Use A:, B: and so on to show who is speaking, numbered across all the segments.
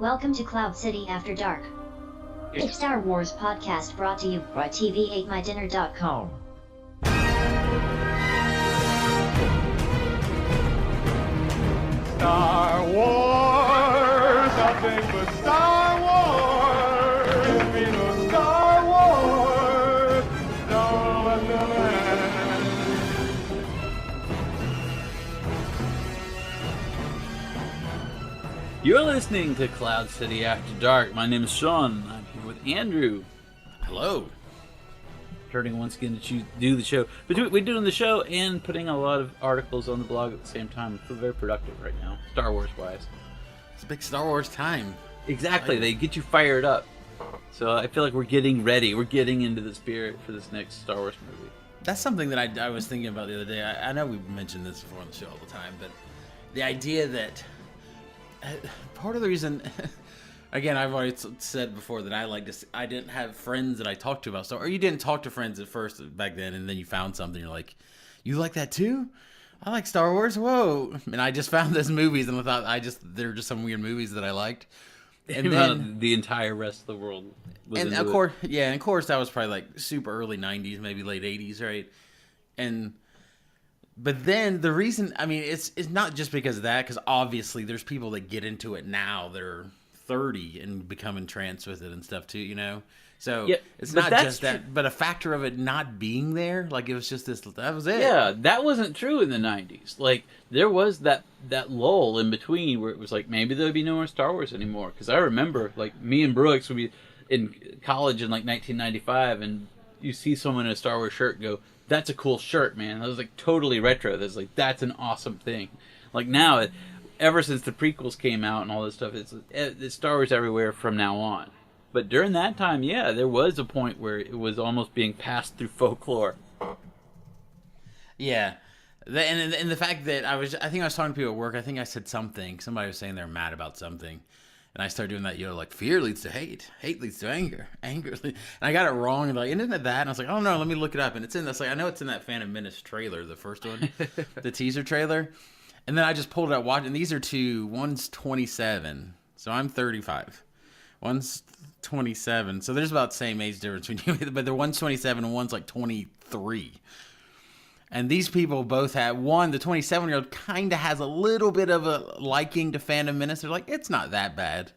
A: Welcome to Cloud City After Dark, a Star Wars podcast brought to you by TV8MyDinner.com.
B: Star Wars, nothing but Star Wars. We know Star Wars. No wonderland.
C: You're listening to Cloud City After Dark. My name is Sean. I'm here with Andrew.
D: Hello.
C: Returning once again to do the show. We're doing the show and putting a lot of articles on the blog at the same time. I feel very productive right now, Star Wars wise.
D: It's a big Star Wars time.
C: Exactly. They get you fired up. So I feel like we're getting ready. We're getting into the spirit for this next Star Wars movie.
D: That's something that I was thinking about the other day. I know we've mentioned this before on the show all the time, but the idea that part of the reason, again, I've already said before that I didn't have friends that I talked to about Star Wars. Or you didn't talk to friends at first back then, and then you found something. You're like, you like that too? I like Star Wars. Whoa! And I just found those movies, and I thought they're just some weird movies that I liked. And then
C: the entire rest of the world was
D: and
C: into
D: of course,
C: it.
D: yeah, and of course that was probably like super early '90s, maybe late '80s, right? But then the reason, I mean, it's not just because of that, because obviously there's people that get into it now that are 30 and become entranced with it and stuff too, you know? So
C: Yeah,
D: it's
C: but
D: not
C: that's
D: just that, but a factor of it not being there, like it was just this, that was it.
C: Yeah, that wasn't true in the 90s. Like, there was that lull in between where it was like, maybe there'll be no more Star Wars anymore. Because I remember, like, me and Brooks would be in college in, like, 1995, and you see someone in a Star Wars shirt and go, that's a cool shirt, man. That was, like, totally retro. That's that's an awesome thing. Like, now, ever since the prequels came out and all this stuff, it's Star Wars everywhere from now on. But during that time, yeah, there was a point where it was almost being passed through folklore.
D: Yeah. And the fact that I think I was talking to people at work, I think I said something, somebody was saying they're mad about something. And I started doing that, like, fear leads to hate. Hate leads to anger. Anger leads... And I got it wrong. And like, isn't it that? And I was like, oh, no, let me look it up. And it's in this, like, I know it's in that Phantom Menace trailer, the first one, the teaser trailer. And then I just pulled it out, watched, and these are two. One's 27. So I'm 35. One's 27. So there's about the same age difference between you. But the one's 27 and one's like 23. And these people both have, one, the 27-year-old kind of has a little bit of a liking to Phantom Menace. They're like, it's not that bad.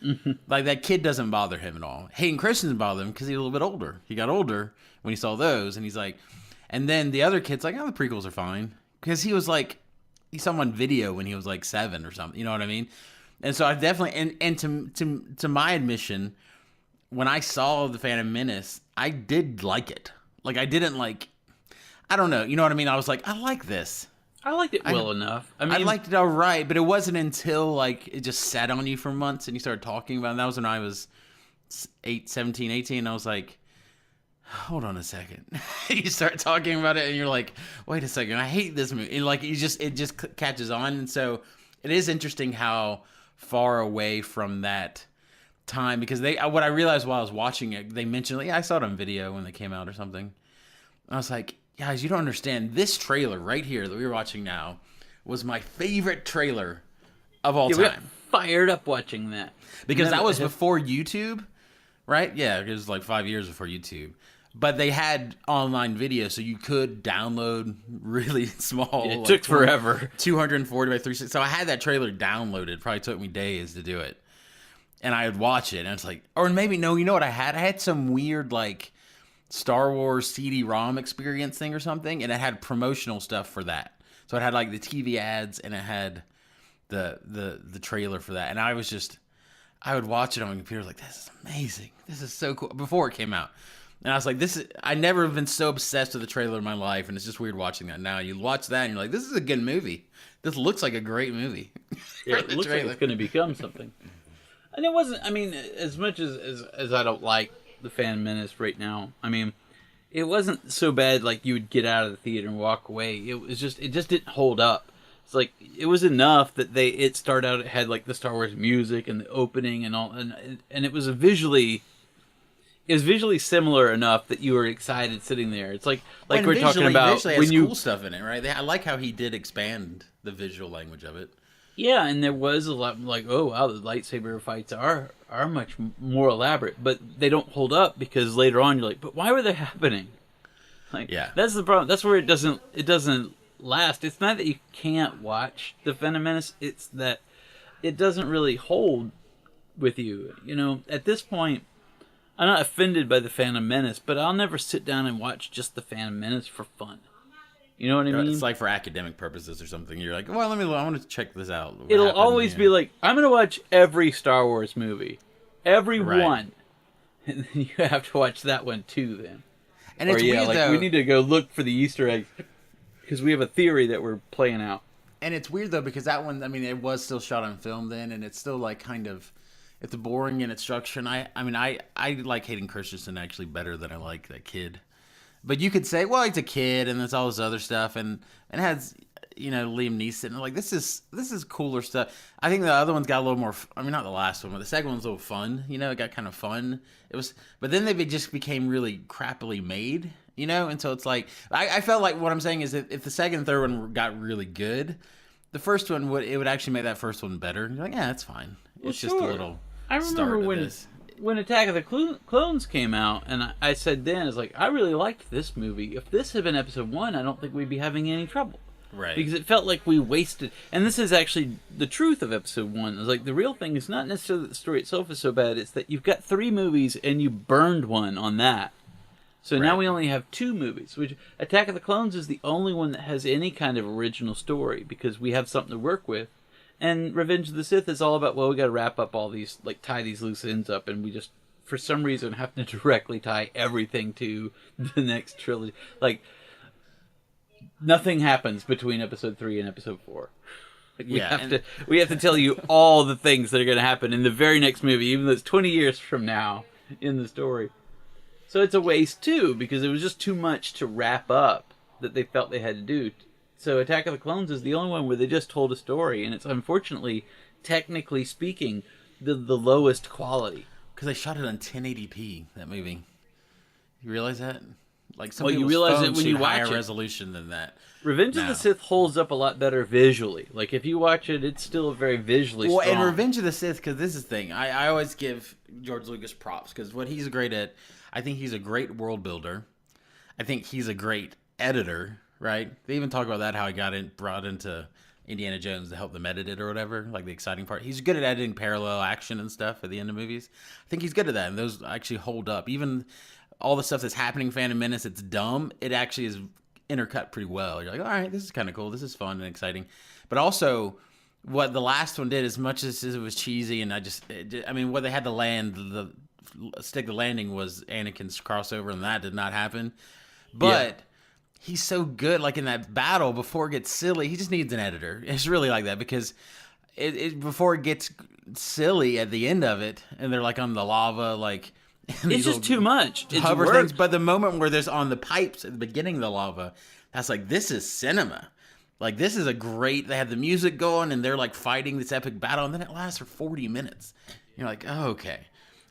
D: Mm-hmm. Like, that kid doesn't bother him at all. Hayden Christensen bothered him because he's a little bit older. He got older when he saw those, and he's like, and then the other kid's like, oh, the prequels are fine. Because he was like, he saw them on video when he was like 7 or something. You know what I mean? And so I definitely, and to my admission, when I saw the Phantom Menace, I did like it. Like, I didn't like, I don't know. You know what I mean? I was like, I like this.
C: I liked it well enough.
D: I liked it all right, but it wasn't until, like, it just sat on you for months and you started talking about it. And that was when I was 17, 18. And I was like, hold on a second. You start talking about it and you're like, wait a second. I hate this movie. And, like, it just catches on. And so it is interesting how far away from that time, because what I realized while I was watching it, they mentioned, like, yeah, I saw it on video when they came out or something. And I was like, guys, you don't understand. This trailer right here that we're watching now was my favorite trailer of all time. We got
C: fired up watching that.
D: Because that was before YouTube, right? Yeah, it was like 5 years before YouTube. But they had online video, so you could download really small.
C: It took forever.
D: 240 by 360. So I had that trailer downloaded. It probably took me days to do it. And I would watch it, and it's like, or maybe, no, you know what I had? I had some weird, like, Star Wars CD-ROM experience thing or something, and it had promotional stuff for that. So it had, like, the TV ads, and it had the trailer for that. And I would watch it on my computer, like, this is amazing. This is so cool. Before it came out. And I was like, I never have been so obsessed with a trailer in my life, and it's just weird watching that now. You watch that, and you're like, this is a good movie. This looks like a great movie.
C: Yeah, it looks like it's going to become something. And it wasn't, I mean, as much as I don't like the Phantom Menace right now, I mean, it wasn't so bad like you would get out of the theater and walk away. It just didn't hold up. It's like, it was enough that it started out, it had like the Star Wars music and the opening and all, and it was visually similar enough that you were excited sitting there. It's like we're talking about
D: visually has cool stuff in it, right? I like how he did expand the visual language of it.
C: Yeah, and there was a lot like, oh wow, the lightsaber fights are much more elaborate, but they don't hold up because later on you're like, but why were they happening? Like,
D: Yeah.
C: that's the problem. That's where it doesn't last. It's not that you can't watch the Phantom Menace; it's that it doesn't really hold with you. You know, at this point, I'm not offended by the Phantom Menace, but I'll never sit down and watch just the Phantom Menace for fun. You know what I mean?
D: It's like for academic purposes or something. You're like, well, I want to check this out. What
C: It'll
D: happened,
C: always
D: you
C: be
D: know?
C: like, I'm going to watch every Star Wars movie. Every
D: Right.
C: one. And then you have to watch that one too then.
D: And
C: Or
D: it's
C: yeah,
D: weird
C: like
D: though.
C: we need to go look for the Easter eggs because we have a theory that we're playing out.
D: And it's weird though because that one, I mean, it was still shot on film then, and it's still like kind of, it's boring in its structure. And I like Hayden Christensen actually better than I like that kid. But you could say, well, he's a kid, and there's all this other stuff, and it has, you know, Liam Neeson. And like this is cooler stuff. I think the other one's got a little more. I mean, not the last one, but the second one's a little fun. You know, it got kind of fun. It was, but then they just became really crappily made. You know, and so it's like I felt like what I'm saying is that if the second and third one got really good, the first one would actually make that first one better. And you're like, yeah, that's fine. It's just a
C: sure.
D: little.
C: I remember
D: start of
C: when
D: this.
C: when Attack of the Clones came out, and I said then, it's like, I really liked this movie. If this had been episode 1, I don't think we'd be having any trouble.
D: Right.
C: Because it felt like we wasted... And this is actually the truth of episode 1. It's like, the real thing is not necessarily that the story itself is so bad, it's that you've got 3 movies, and you burned one on that. So now
D: Right.
C: we only have 2 movies, which Attack of the Clones is the only one that has any kind of original story, because we have something to work with. And Revenge of the Sith is all about, well, we got to wrap up all these, like, tie these loose ends up, and we just, for some reason, have to directly tie everything to the next trilogy. Like, nothing happens between episode 3 and episode 4. Like, we have to tell you all the things that are going to happen in the very next movie, even though it's 20 years from now in the story. So it's a waste, too, because it was just too much to wrap up that they felt they had to do. So Attack of the Clones is the only one where they just told a story, and it's unfortunately, technically speaking, the lowest quality.
D: Because they shot it on 1080p, that movie. You realize that? Like some
C: Well, you
D: people's
C: realize it
D: phones
C: when
D: shoot
C: you watch
D: higher
C: it.
D: resolution than that.
C: Revenge of
D: No.
C: the Sith holds up a lot better visually. Like, if you watch it, it's still very visually
D: Well,
C: strong.
D: and Revenge of the Sith, because this is the thing. I always give George Lucas props, because what he's great at, I think he's a great world builder. I think he's a great editor, right? They even talk about that, how he brought into Indiana Jones to help them edit it or whatever, like the exciting part. He's good at editing parallel action and stuff at the end of movies. I think he's good at that, and those actually hold up. Even all the stuff that's happening in Phantom Menace, it's dumb. It actually is intercut pretty well. You're like, all right, this is kind of cool. This is fun and exciting. But also, what the last one did, as much as it was cheesy, and I mean, what they had to land, the stick the landing was Anakin's crossover, and that did not happen. But he's so good, like in that battle, before it gets silly, he just needs an editor. It's really like that, because before it gets silly at the end of it, and they're like on the lava, like...
C: It's just too much. It's
D: hover
C: work.
D: things, but the moment where there's on the pipes at the beginning of the lava, that's like, this is cinema. Like, this is a great... They have the music going, and they're like fighting this epic battle, and then it lasts for 40 minutes. You're like, oh, okay.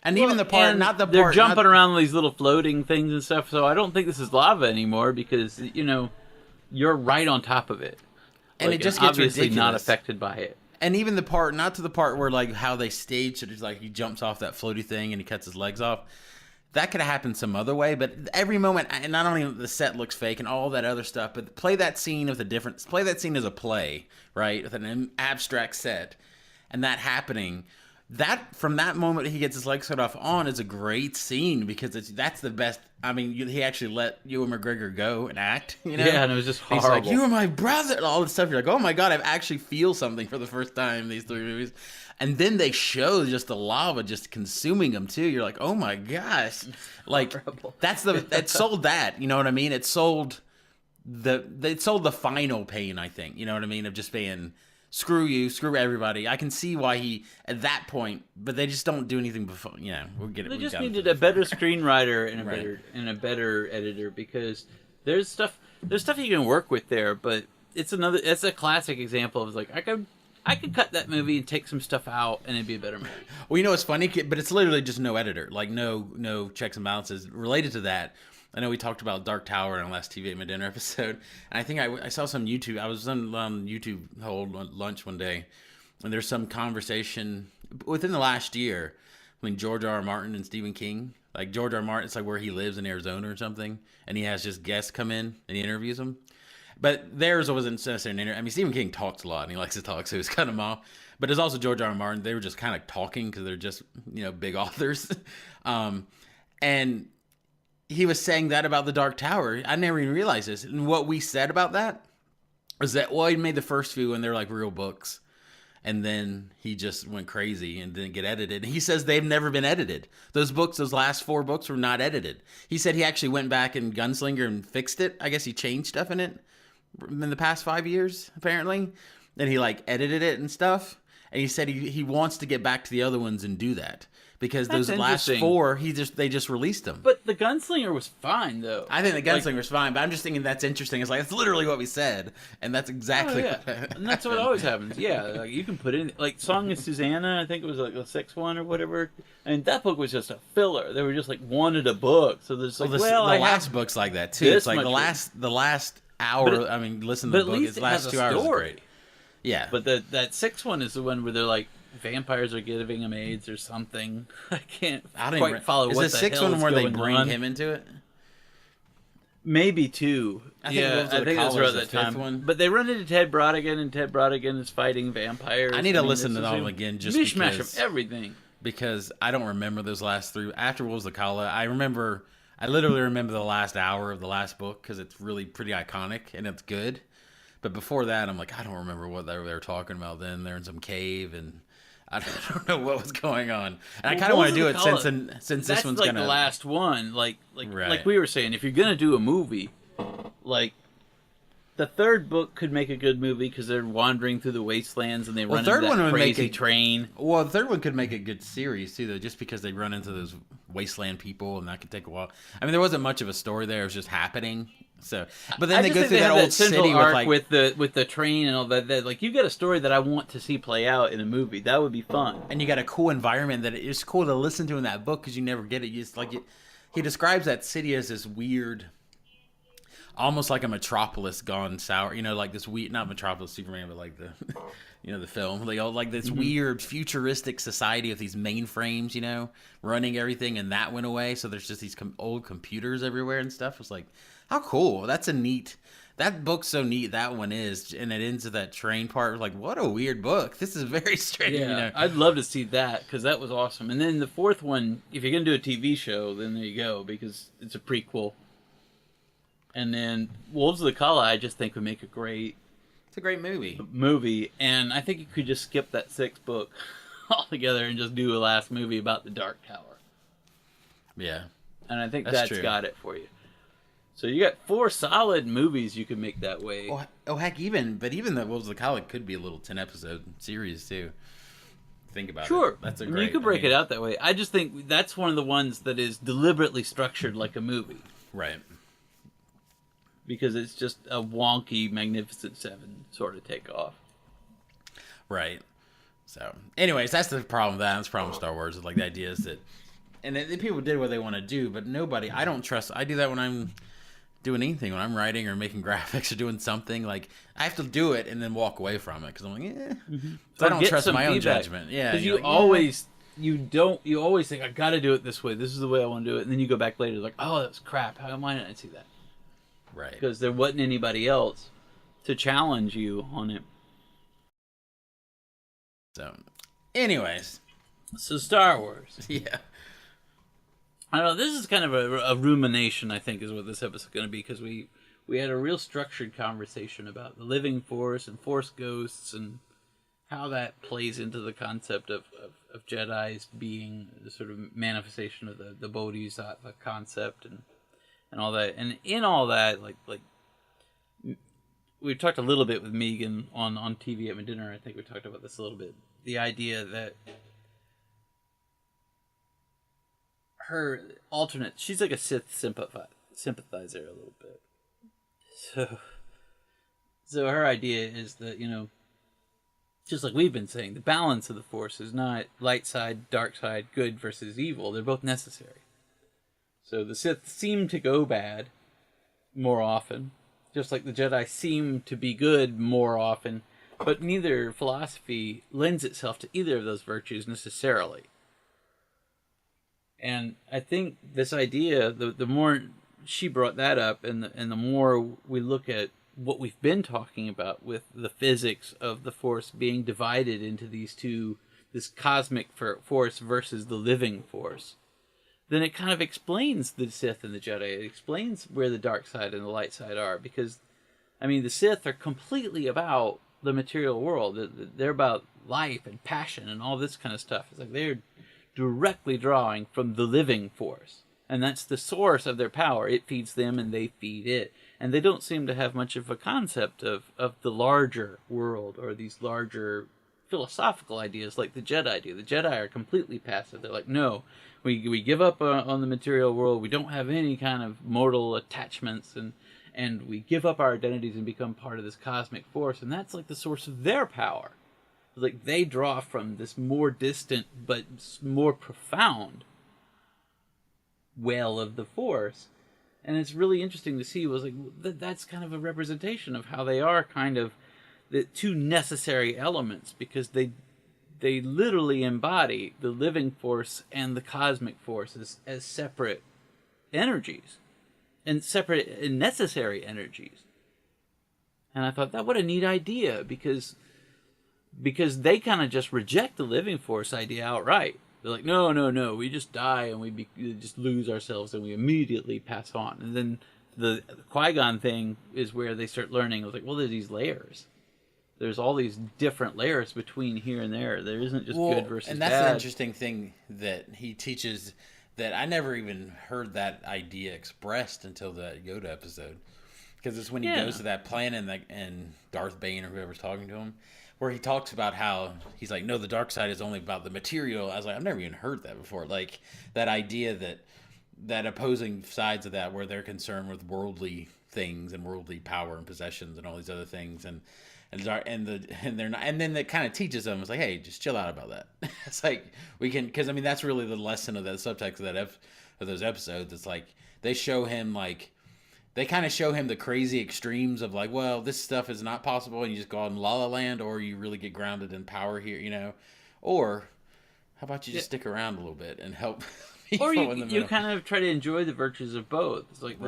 D: And even the part,
C: And
D: not the
C: they're
D: part...
C: jumping around these little floating things and stuff, so I don't think this is lava anymore, because, you know, you're right on top of it.
D: And
C: Like,
D: it just gets
C: obviously not
D: ridiculous.
C: affected by it.
D: And even the part, not to the part where, like, how they staged it, it's like he jumps off that floaty thing and he cuts his legs off. That could have happened some other way, but every moment, and not only the set looks fake and all that other stuff, but play that scene with a different, play that scene as a play, right, with an abstract set, and that happening, that, from that moment he gets his legs cut off on, is a great scene, because that's the best. I mean, he actually let Ewan McGregor go and act, you know?
C: Yeah, and it was just
D: He's
C: horrible.
D: like, you are my brother, and all this stuff. You're like, oh my God, I actually feel something for the first time in these 3 movies. And then they show just the lava just consuming them too. You're like, oh my gosh. Like,
C: Horrible.
D: it sold that, you know what I mean? It sold the final pain, I think, you know what I mean? Of just being, screw you, screw everybody. I can see why he, at that point, but they just don't do anything before, you know, we'll get it.
C: They
D: we
C: just
D: got it
C: needed
D: before.
C: a better screenwriter and
D: Right.
C: a better editor, because there's stuff you can work with there, but it's a classic example of, like, I could cut that movie and take some stuff out and it'd be a better movie.
D: Well, you know what's funny? But it's literally just no editor, like no checks and balances related to that. I know we talked about Dark Tower in the last TV at My Dinner episode, and I think I saw some YouTube. I was on YouTube whole lunch one day, and there's some conversation within the last year between George R. R. Martin and Stephen King. Like George R. R. Martin, it's like where he lives in Arizona or something, and he has just guests come in and he interviews them. But theirs wasn't necessarily an interview. I mean, Stephen King talks a lot and he likes to talk, so he's cut him off. But there's also George R. R. Martin. They were just kind of talking because they're just, big authors. And he was saying that about the Dark Tower. I never even realized this. And what we said about that was that, well, he made the first few and they're like real books. And then he just went crazy and didn't get edited. And he says they've never been edited. Those books, those last 4 books were not edited. He said he actually went back in Gunslinger and fixed it. I guess he changed stuff in it in the past 5 years, apparently. And he edited it and stuff. And he said he wants to get back to the other ones and do that. Because those last 4, they just released them.
C: But the Gunslinger was fine, though.
D: I think the Gunslinger was fine, but I'm just thinking that's interesting. It's that's literally what we said, and that's exactly what
C: and that's what always happens. Yeah, you can put in Song of Susanna. I think it was the 6th one or whatever. And that book was just a filler. They were just wanted a book, so there's the
D: last book's like that too. It's like the last hour. Listen to the book. The last 2 hours is great. Yeah,
C: but that 6th one is the one where they're like, vampires are giving him AIDS or something. I don't quite follow what the hell is going on.
D: Is the 6th one where they bring him into it?
C: Maybe 2. I think that's around that time. One. But they run into Ted Brodigan, and Ted Brodigan is fighting vampires.
D: I need to listen to them again just
C: mishmash of everything.
D: Because I don't remember those last 3. After Wolves of Kala, I literally remember the last hour of the last book because it's really pretty iconic and it's good. But before that, I'm like, I don't remember what they were talking about then. They're in some cave and I don't know what was going on, and I kind of want to do it since this one's
C: the last one. Like we were saying, if you're gonna do a movie, the 3rd book could make a good movie because they're wandering through the wastelands and they run into that crazy train.
D: Well, the 3rd one could make a good series too, though, just because they run into those wasteland people and that could take a while. I mean, there wasn't much of a story there; it was just happening. So, but then they go through that old city
C: with the train and all that. You got a story that I want to see play out in a movie. That would be fun.
D: And you got a cool environment that it's cool to listen to in that book because you never get it. He describes that city as this weird, almost like a Metropolis gone sour. This weird, not Metropolis Superman, but like the, the film. This weird futuristic society with these mainframes, running everything, and that went away. So there's just these old computers everywhere and stuff. It's like, how cool. That book's so neat, that one is, and it ends with that train part. Like, what a weird book. This is very strange.
C: Yeah, I'd love to see that, because that was awesome. And then the 4th one, if you're going to do a TV show, then there you go, because it's a prequel. And then Wolves of the Kala, I just think would make it's
D: a great
C: movie. And I think you could just skip that 6th book altogether and just do a last movie about the Dark Tower.
D: Yeah.
C: And I think that's got it for you. So you got 4 solid movies you could make that way.
D: Oh heck, even the Wolves of the Kala could be a little 10-episode series too. Think about it.
C: Sure,
D: that's
C: you could break it out that way. I just think that's one of the ones that is deliberately structured like a movie,
D: right?
C: Because it's just a wonky Magnificent Seven sort of takeoff,
D: right? So, anyways, that's the problem. That's the problem with Star Wars. Is the idea is that, and the people did what they want to do, but nobody. I don't trust. I do that when I'm doing anything, when I'm writing or making graphics or doing something. I have to do it and then walk away from it because I'm like, So I don't trust my own judgment. Yeah,
C: because you always think, I got to do it this way. This is the way I want to do it, and then you go back later like, oh, that's crap. How am I not see that?
D: Right.
C: Because there wasn't anybody else to challenge you on it.
D: So, anyways,
C: Star Wars.
D: Yeah.
C: I don't know, this is kind of a rumination, I think, is what this episode's going to be, because we had a real structured conversation about the living force and force ghosts and how that plays into the concept of Jedis being the sort of manifestation of the Bodhisattva concept and all that. And in all that, we talked a little bit with Megan on TV at my dinner. I think we talked about this a little bit. The idea that her alternate, she's like a Sith sympathizer a little bit. So her idea is that, just like we've been saying, the balance of the Force is not light side, dark side, good versus evil. They're both necessary. So the Sith seem to go bad more often, just like the Jedi seem to be good more often. But neither philosophy lends itself to either of those virtues necessarily. And I think this idea, the more she brought that up, and the more we look at what we've been talking about with the physics of the Force being divided into these two, this cosmic force versus the living force, then it kind of explains the Sith and the Jedi. It explains where the dark side and the light side are, because, I mean, the Sith are completely about the material world. They're about life and passion and all this kind of stuff. It's like they're directly drawing from the living force, and that's the source of their power. It feeds them and they feed it, and they don't seem to have much of a concept of the larger world or these larger philosophical ideas like the Jedi do. The Jedi are completely passive. They're like, no, we give up on the material world. We don't have any kind of mortal attachments, and we give up our identities and become part of this cosmic force, and that's like the source of their power. Like, they draw from this more distant but more profound well of the Force, and it's really interesting to see. Was like that's kind of a representation of how they are kind of the two necessary elements, because they literally embody the living force and the cosmic force as separate energies, and separate and necessary energies. And I thought, that what a neat idea, because they kind of just reject the living force idea outright. They're like, no, we just die and we just lose ourselves and we immediately pass on. And then the Qui-Gon thing is where they start learning. I was like, well, there's these layers. There's all these different layers between here and there. There isn't just good versus bad.
D: And that's the interesting thing that he teaches, that I never even heard that idea expressed until the Yoda episode. Because it's when he goes to that planet and Darth Bane or whoever's talking to him, where he talks about how he's like, no, the dark side is only about the material. I was like, I've never even heard that before. Like, that idea that opposing sides of that, where they're concerned with worldly things and worldly power and possessions and all these other things, and they're not, and then that kind of teaches them, it's like, hey, just chill out about that. It's like, we can, because I mean, that's really the lesson of that subtext of those episodes. It's like they show him like. They kind of show him the crazy extremes of like, well, this stuff is not possible, and you just go out in La La Land, or you really get grounded in power here, you know? Or how about you just stick around a little bit and help people
C: or
D: in the middle?
C: You kind of try to enjoy the virtues of both. It's like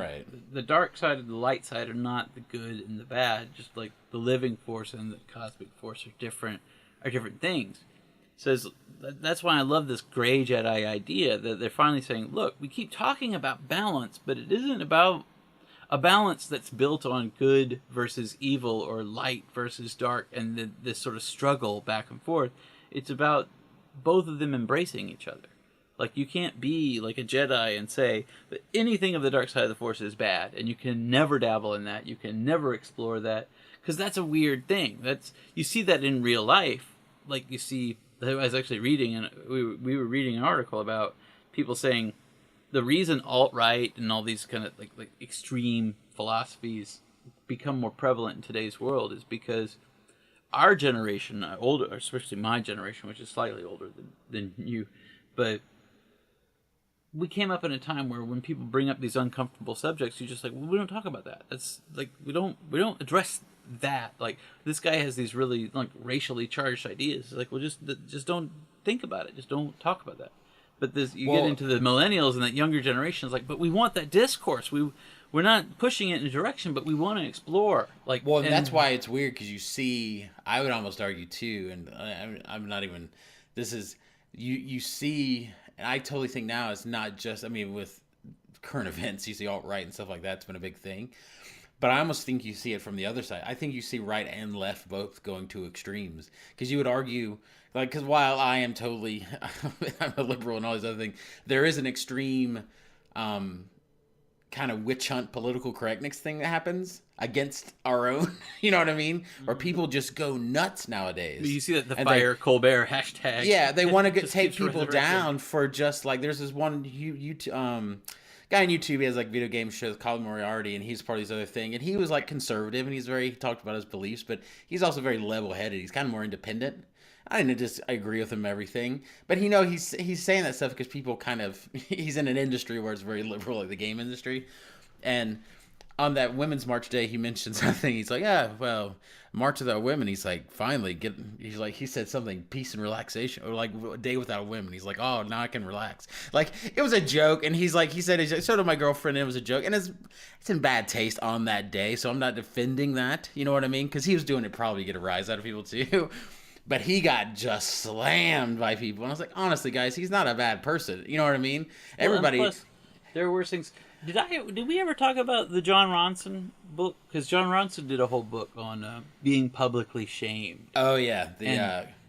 C: the dark side and the light side are not the good and the bad. Just like the living force and the cosmic force are different things. So that's why I love this gray Jedi idea, that they're finally saying, look, we keep talking about balance, but it isn't about a balance that's built on good versus evil or light versus dark, and this sort of struggle back and forth. It's about both of them embracing each other. Like, you can't be like a Jedi and say that anything of the dark side of the Force is bad, and you can never dabble in that. You can never explore that, because that's a weird thing. You see that in real life. Like, you see, I was actually reading, and we were reading an article about people saying, the reason alt-right and all these kind of like extreme philosophies become more prevalent in today's world is because our generation, older, especially my generation, which is slightly older than you, but we came up in a time where when people bring up these uncomfortable subjects, you're just like, well, we don't talk about that. That's like, we don't address that. Like, this guy has these really like racially charged ideas. Like, well, just don't think about it. Just don't talk about that. But you get into the millennials and that younger generation is like, but we want that discourse. We're not pushing it in a direction, but we want to explore. Like,
D: and that's why it's weird, because you see, I would almost argue too, and I'm not even. This is you see, and I totally think now it's not just. I mean, with current events, you see alt-right and stuff like that's been a big thing. But I almost think you see it from the other side. I think you see right and left both going to extremes. Because you would argue, like, because while I am totally, I'm a liberal and all these other things, there is an extreme kind of witch hunt political correctness thing that happens against our own. You know what I mean? Where people just go nuts nowadays.
C: You see that the Fire Colbert hashtag.
D: Yeah, they want to take people down for just like, there's this one guy on YouTube, he has like video game shows, Colin Moriarty, and he's part of this other thing, and he was like conservative, and he talked about his beliefs, but he's also very level-headed. He's kind of more independent. I didn't just agree with him everything, but he's saying that stuff because people kind of, he's in an industry where it's very liberal, like the game industry, and on that Women's March Day, he mentioned something. He's like, yeah, well, March Without Women. He's like, finally, he said something, peace and relaxation, or like a day without women. He's like, oh, now I can relax. Like, it was a joke. And he's like, he said, so did my girlfriend, and it was a joke. And it's in bad taste on that day. So I'm not defending that. You know what I mean? Because he was doing it probably to get a rise out of people too. But he got just slammed by people. And I was like, honestly, guys, he's not a bad person. You know what I mean? Everybody.
C: Well, plus, there were worse things. Did we ever talk about the John Ronson book? Because John Ronson did a whole book on being publicly shamed.
D: Oh yeah,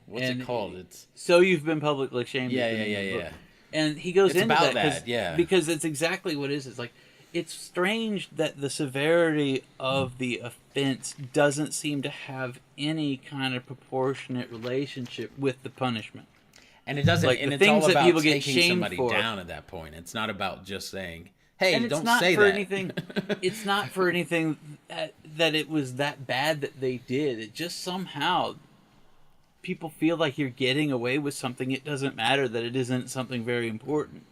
D: what's it called? It's
C: So You've Been Publicly Shamed.
D: Yeah.
C: And he goes into
D: about
C: that,
D: yeah,
C: because it's exactly what it is. It's like, it's strange that the severity of the offense doesn't seem to have any kind of proportionate relationship with the punishment.
D: And it doesn't.
C: Like,
D: and
C: the
D: it's
C: things
D: all
C: that
D: about
C: people get
D: taking
C: shamed
D: somebody
C: for.
D: down at that point. It's not about just saying, "Hey,
C: And
D: don't say that."
C: It's not for anything that it was that bad that they did. It just somehow people feel like you're getting away with something. It doesn't matter that it isn't something very important.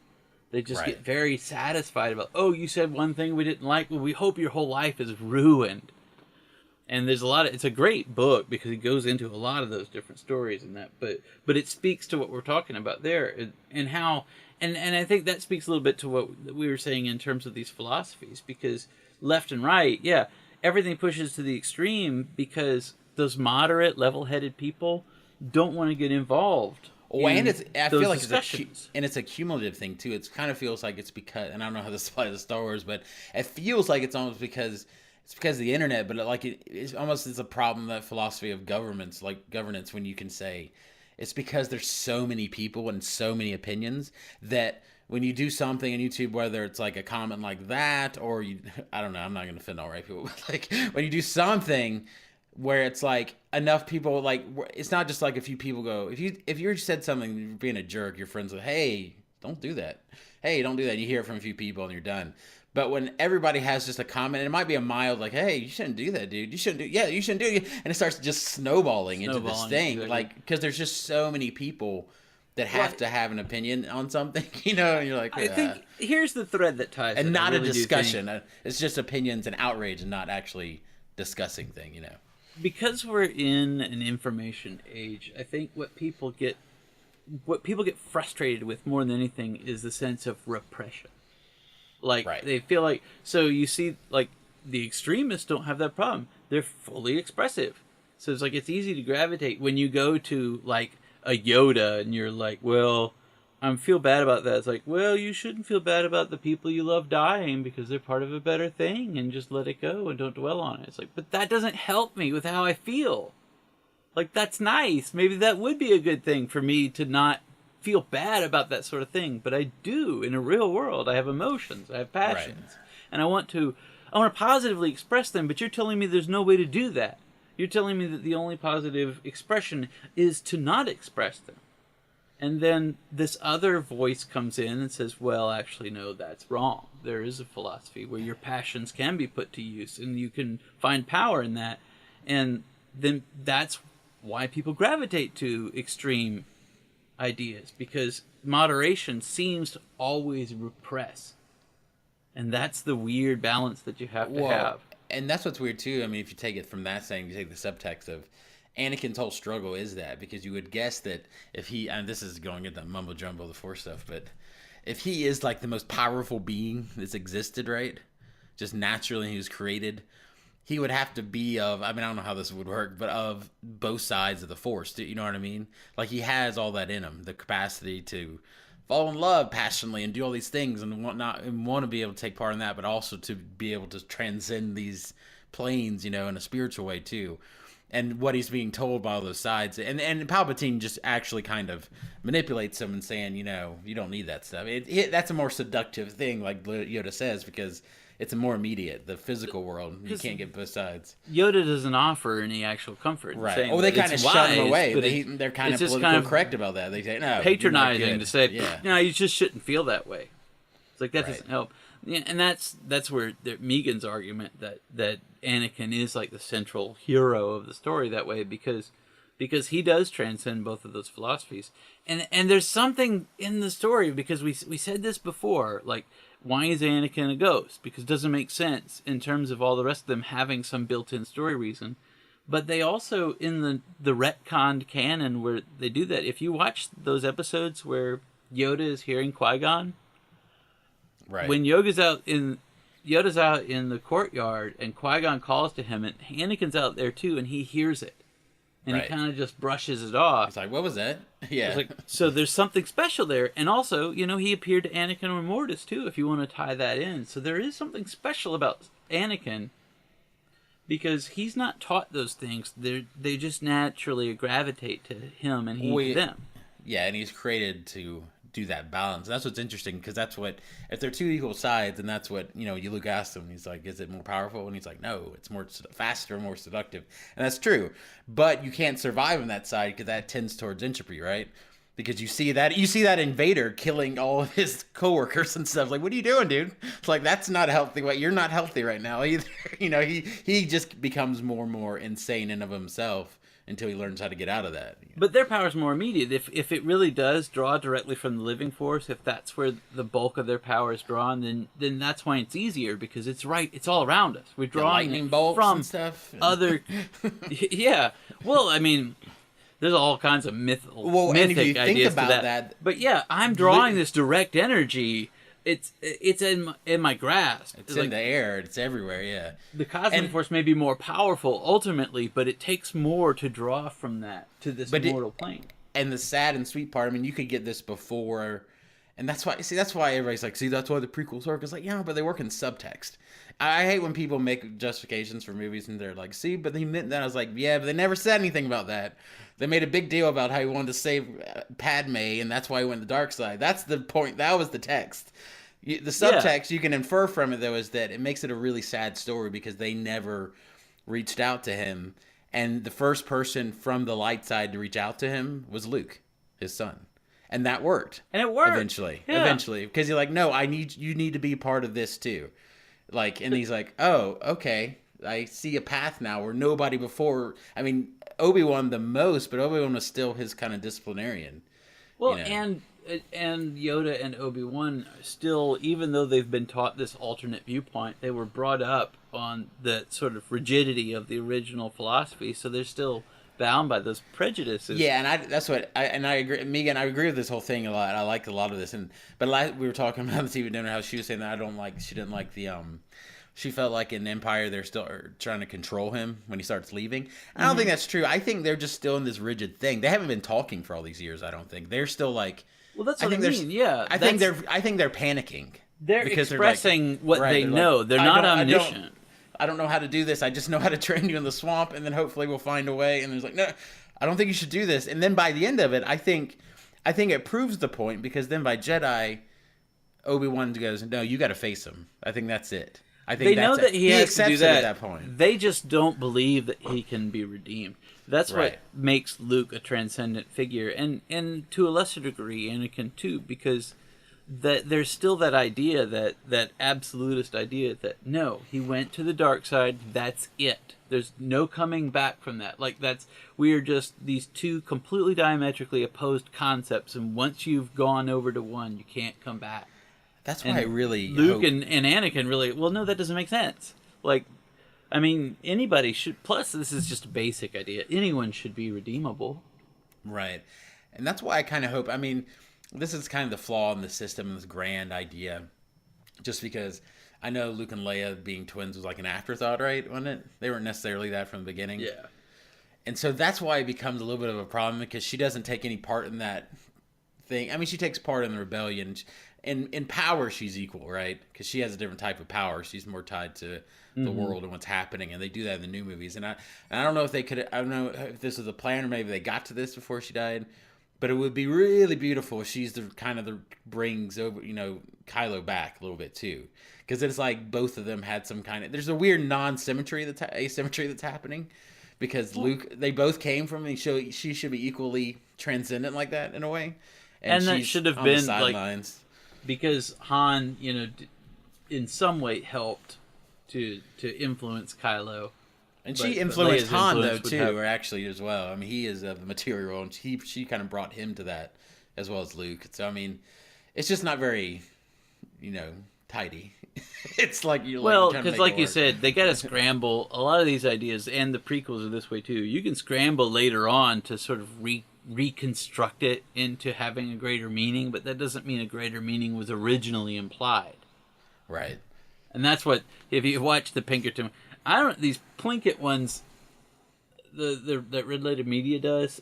C: They just get very satisfied about, oh, you said one thing we didn't like. Well, we hope your whole life is ruined. And there's it's a great book because it goes into a lot of those different stories and that, but it speaks to what we're talking about there and how, and I think that speaks a little bit to what we were saying in terms of these philosophies, because left and right, yeah, everything pushes to the extreme because those moderate, level-headed people don't want to get involved.
D: Oh, and I feel like
C: it's
D: a cumulative thing too. It kind of feels like it's because, and I don't know how this applies to Star Wars, but it feels like it's almost because it's because of the internet. But it's almost a problem, that philosophy of governance, when you can say it's because there's so many people and so many opinions that when you do something on YouTube, whether it's like a comment like that or I don't know, I'm not going to offend all right people, but like when you do something where it's like enough people, like, it's not just like a few people go, if you said something, you're being a jerk, your friends like, hey, don't do that. Hey, don't do that. You hear it from a few people and you're done. But when everybody has just a comment, and it might be a mild, like, hey, you shouldn't do that, dude. You shouldn't do it. And it starts just snowballing into this thing. Exactly. Like, because there's just so many people that have to have an opinion on something, and you're like,
C: I think here's the thread that ties
D: and
C: it.
D: not a discussion. It's just opinions and outrage and not actually discussing thing, Because
C: we're in an information age, I think what people get frustrated with more than anything is the sense of repression. Like, they feel like, so you see, like, the extremists don't have that problem. They're fully expressive. So it's like, it's easy to gravitate when you go to, like, a Yoda and you're like, well, I feel bad about that. It's like, well, you shouldn't feel bad about the people you love dying because they're part of a better thing, and just let it go and don't dwell on it. It's like, but that doesn't help me with how I feel. Like, that's nice. Maybe that would be a good thing for me to not feel bad about that sort of thing. But I do in a real world. I have emotions. I have passions. And I want to positively express them, but you're telling me there's no way to do that. You're telling me that the only positive expression is to not express them. And then this other voice comes in and says, well, actually, no, that's wrong. There is a philosophy where your passions can be put to use and you can find power in that. And then that's why people gravitate to extreme ideas, because moderation seems to always repress. And that's the weird balance that you have to have.
D: And that's what's weird, too. I mean, if you take it from that saying, you take the subtext of Anakin's whole struggle is that, because you would guess that if he, and this is going into mumbo jumbo, the Force stuff, but if he is like the most powerful being that's existed, right? Just naturally, he was created, he would have to be of, I mean, I don't know how this would work, but of both sides of the Force. You know what I mean? Like, he has all that in him, the capacity to fall in love passionately and do all these things and whatnot, and want to be able to take part in that, but also to be able to transcend these planes, in a spiritual way too. And what he's being told by all those sides, and Palpatine just actually kind of manipulates him and saying, you don't need that stuff. That's a more seductive thing, like Yoda says, because it's a more immediate, the physical world. You can't get both sides.
C: Yoda doesn't offer any actual comfort.
D: Right. Oh, they kind of shut him away. They're kind of politically correct about that. They say, no,
C: patronizing to say, no, you just shouldn't feel that way. It's like, that doesn't help. Yeah, and that's where Megan's argument that Anakin is like the central hero of the story that way, because because he does transcend both of those philosophies. And there's something in the story, because we said this before, like, why is Anakin a ghost? Because it doesn't make sense in terms of all the rest of them having some built-in story reason. But they also, in the retconned canon where they do that, if you watch those episodes where Yoda is hearing Qui-Gon,
D: Right.
C: when Yoda's out in the courtyard and Qui-Gon calls to him, and Anakin's out there too, and he hears it. And
D: Right.
C: he kind of just brushes it off.
D: It's like, what was that? Yeah.
C: It's like, so there's something special there. And also, he appeared to Anakin or Mortis too, if you want to tie that in. So there is something special about Anakin, because he's not taught those things. They just naturally gravitate to him, and he to them.
D: Yeah, and he's created to do that balance. And that's what's interesting, because that's what, if they're two equal sides, and that's what, Luke asked him, he's like, is it more powerful? And he's like, no, it's more faster, more seductive. And that's true. But you can't survive on that side, because that tends towards entropy, right? Because you see that in Vader killing all of his coworkers and stuff. Like, what are you doing, dude? It's like, that's not a healthy way. You're not healthy right now either. He just becomes more and more insane in of himself until he learns how to get out of that.
C: But their power is more immediate. If it really does draw directly from the living force, if that's where the bulk of their power is drawn, then that's why it's easier, because it's all around us. We're drawing
D: lightning bolts
C: from
D: and stuff.
C: Other, yeah. Well, I mean, there's all kinds of mythic
D: and if you think
C: ideas
D: about
C: to
D: that,
C: but yeah, I'm drawing this direct energy. It's in my grasp.
D: It's in the air. It's everywhere. Yeah.
C: The cosmic force may be more powerful ultimately, but it takes more to draw from that to this mortal plane.
D: And the sad and sweet part, I mean, you could get this before, and that's why everybody's like, that's why the prequels work. It's like, yeah, but they work in subtext. I hate when people make justifications for movies and they're like, see, but they meant that. I was like, yeah, but they never said anything about that. They made a big deal about how he wanted to save Padme, and that's why he went the dark side. That's the point. That was the text. The subtext you can infer from it, though, is that it makes it a really sad story, because they never reached out to him. And the first person from the light side to reach out to him was Luke, his son. And that worked.
C: And it worked.
D: Eventually.
C: Yeah.
D: Eventually. Because you're like, no, you need to be part of this too. Like, and he's like, oh, okay. I see a path now where nobody before, I mean, Obi-Wan the most, but Obi-Wan was still his kind of disciplinarian.
C: Well, and Yoda and Obi-Wan still, even though they've been taught this alternate viewpoint, they were brought up on the sort of rigidity of the original philosophy, so they're still bound by those prejudices.
D: Yeah, and I agree, Megan. I agree with this whole thing a lot. I like a lot of this, but we were talking about the TV dinner, how she was saying that she didn't like the She felt like in Empire they're still trying to control him when he starts leaving. I don't think that's true. I think they're just still in this rigid thing. They haven't been talking for all these years. I don't think they're still like.
C: Well, that's what I mean. Yeah,
D: I think they're panicking.
C: They're expressing
D: they're like,
C: what they know.
D: Like,
C: they're not omniscient.
D: I don't know how to do this. I just know how to train you in the swamp, and then hopefully we'll find a way. And there's like, no, I don't think you should do this. And then by the end of it, I think it proves the point, because then by Jedi, Obi-Wan goes, no, you got to face him. I think that's it. I think
C: they know that he has to do that.
D: At that point.
C: They just don't believe that he can be redeemed. That's what makes Luke a transcendent figure, and to a lesser degree Anakin too, because there's still that idea, that absolutist idea that no, he went to the dark side. That's it. There's no coming back from that. Like we are just these two completely diametrically opposed concepts, and once you've gone over to one, you can't come back.
D: That's why I really
C: Luke and Anakin really, well, no, that doesn't make sense. Like, I mean, anybody should, plus this is just a basic idea, anyone should be redeemable.
D: Right. And that's why I kind of hope, I mean, this is kind of the flaw in the system, this grand idea, just because I know Luke and Leia being twins was like an afterthought, right? Wasn't it? They weren't necessarily that from the beginning.
C: Yeah.
D: And so that's why it becomes a little bit of a problem, because she doesn't take any part in that thing. I mean, she takes part in the rebellion. In power, she's equal, right? Because she has a different type of power. She's more tied to the world and what's happening, and they do that in the new movies. And I don't know if they could. I don't know if this was a plan, or maybe they got to this before she died. But it would be really beautiful if she's the kind of brings over, Kylo back a little bit too, because it's like both of them had some kind of. There's a weird asymmetry that's happening, because Luke, they both came from, and she should be equally transcendent like that in a way,
C: and that should have been
D: like.
C: Because Han, in some way helped to influence Kylo
D: And
C: But
D: she influenced
C: Leia's
D: Han though
C: influence would
D: too,
C: have-
D: or actually as well. I mean, he is of the material, and she kind of brought him to that as well as Luke. So I mean, it's just not very, tidy. It's like you're
C: Well,
D: trying to
C: because
D: make
C: like
D: it
C: you
D: work.
C: said, they got to scramble. A lot of these ideas, and the prequels are this way too. You can scramble later on to sort of reconstruct it into having a greater meaning, but that doesn't mean a greater meaning was originally implied.
D: Right.
C: And that's what, if you watch the Pinkerton, these Plinkett ones, that Red Letter Media does,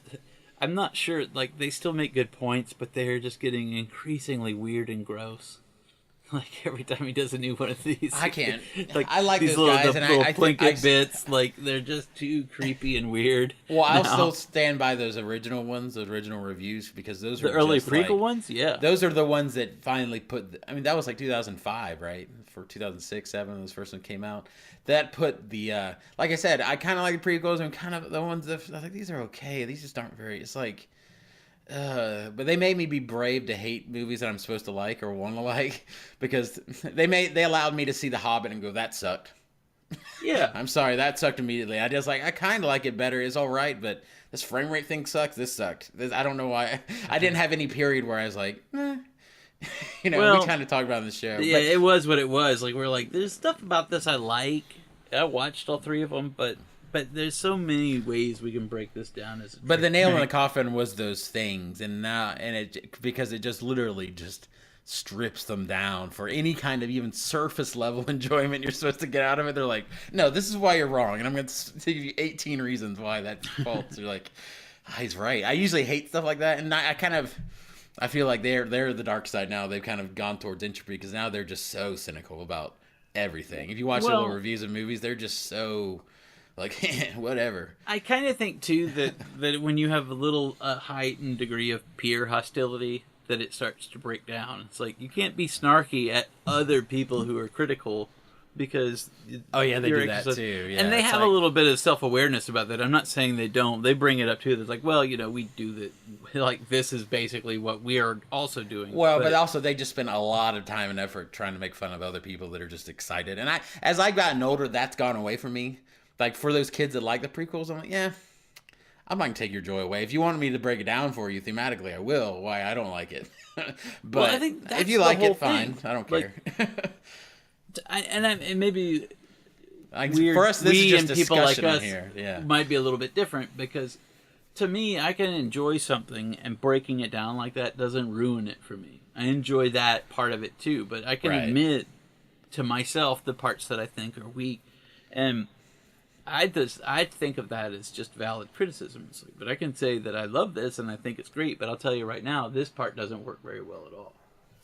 C: I'm not sure, like, they still make good points, but they're just getting increasingly weird and gross. Like, every time he does a new one of these.
D: I can't.
C: Like,
D: I like
C: these
D: those guys,
C: the
D: and
C: little
D: I think
C: Plinkett bits, like, they're just too creepy and weird.
D: Well, I'll
C: now.
D: still stand by those original ones, those original reviews, because those
C: The
D: were
C: early
D: just
C: prequel ones? Yeah.
D: Those are the ones that finally put. I mean, that was like 2005, right? For 2006, 2007, those first ones came out. That put the. Like I said, I kind of like the prequels, and kind of the ones that I was like, these are okay. These just aren't very. It's like. But they made me be brave to hate movies that I'm supposed to like or want to like, because they allowed me to see The Hobbit and go, that sucked.
C: Yeah.
D: I'm sorry, that sucked immediately. I just I kind of like it better. It's all right, but this frame rate thing sucks. This sucked. I don't know why. I didn't have any period where I was like, eh.
C: Well,
D: we kind of talked about it in the show.
C: Yeah,
D: But,
C: it was what it was. Like, we're like, there's stuff about this I like. I watched all three of them, but there's so many ways we can break this down.
D: But the nail in the coffin was those things, because it just literally just strips them down for any kind of even surface level enjoyment you're supposed to get out of it. They're like, no, this is why you're wrong, and I'm going to give you 18 reasons why that's false. You're like, he's right. I usually hate stuff like that, and I feel like they're the dark side now. They've kind of gone towards entropy because now they're just so cynical about everything. If you watch their little reviews of movies, they're just so like, whatever.
C: I kind of think too that when you have a little heightened degree of peer hostility, that it starts to break down. It's like you can't be snarky at other people who are critical, because
D: they do that too. Yeah,
C: and they have a little bit of self-awareness about that. I'm not saying they don't. They bring it up too. They're like, well, we do that. Like, this is basically what we are also doing.
D: Well, but also they just spend a lot of time and effort trying to make fun of other people that are just excited. And as I've gotten older, that's gone away from me. Like, for those kids that like the prequels, I'm like, yeah, I'm not going to take your joy away. If you want me to break it down for you thematically, I will. Why I don't like it. But
C: I think that's
D: if you
C: the
D: like
C: whole
D: it, fine.
C: thing.
D: I don't
C: Like,
D: care.
C: and maybe
D: weird, for us, this
C: we
D: is just
C: and people like
D: discussion
C: us
D: here. Yeah.
C: might be a little bit different, because to me, I can enjoy something, and breaking it down like that doesn't ruin it for me. I enjoy that part of it too, but I can admit to myself the parts that I think are weak, and I think of that as just valid criticism. But I can say that I love this and I think it's great, but I'll tell you right now, this part doesn't work very well at all.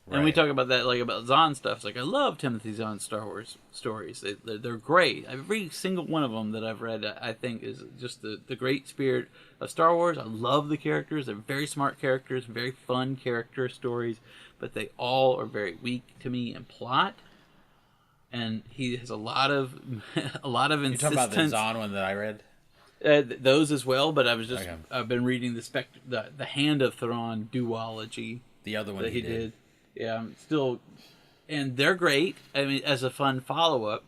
C: Right. And we talk about that, like, about Zahn stuff. It's like, I love Timothy Zahn's Star Wars stories. They're great. Every single one of them that I've read, I think, is just the great spirit of Star Wars. I love the characters. They're very smart characters, very fun character stories, but they all are very weak to me in plot. And he has a lot of insistence.
D: You're talking about the Zahn one that I read?
C: Those as well, but I've been reading the Hand of Thrawn duology.
D: The other one
C: that he did. Yeah, I'm still, and they're great. I mean, as a fun follow-up,